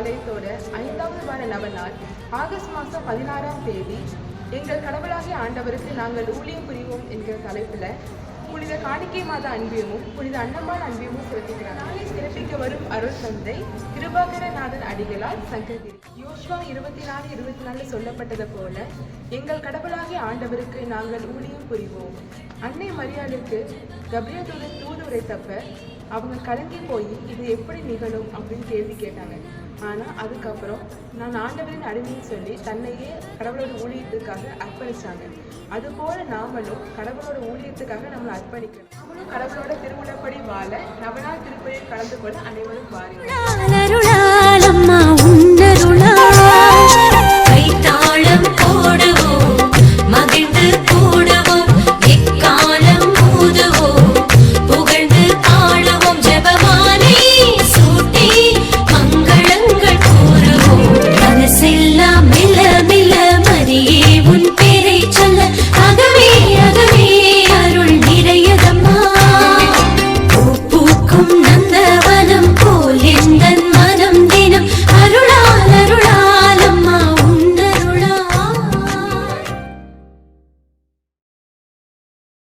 ஆலயத்தோட 5வது வார நவநாள் ஆகஸ்ட் மாதம் 16ஆம் தேதி எங்கள் கடவுளாகிய ஆண்டவருக்கு நாங்கள் ஊழியம் புரிவோம் என்கிற தலைப்பில் புனித காணிக்கை மாத அன்பியமும் புனித அன்னம்மாள் அன்பியமும் சிறப்பிக்கிறார். நாளை சிறப்பிக்க வரும் அருள் தந்தை கிருபாகரநாதன் அடிகளால் சங்ககிரி. யோசுவா 24:24 சொல்லப்பட்டது போல எங்கள் கடவுளாகிய ஆண்டவருக்கு நாங்கள் ஊழியம் புரிவோம். அன்னை மரியாளுக்கு கபிரியேல் தூதன் தூது உரைத்தப்ப அவங்க கலங்கி போய் இது எப்படி நிகழும் அப்படின்னு கேள்வி கேட்டாங்க. ஆனால் அதுக்கப்புறம் நான் ஆண்டவரின் அடிமைன்னு சொல்லி தன்னையே கடவுளோட ஊழியத்துக்காக அர்ப்பணிச்சாங்க. அதுபோல நாமளும் கடவுளோட ஊழியத்துக்காக நம்மளை அர்ப்பணிக்கணும். நாமளும் கடவுளோட திருவுளப்படி வாழ நவநாள் திருப்பலியில் கலந்து கொள்ள அனைவரும் வாருங்கள்.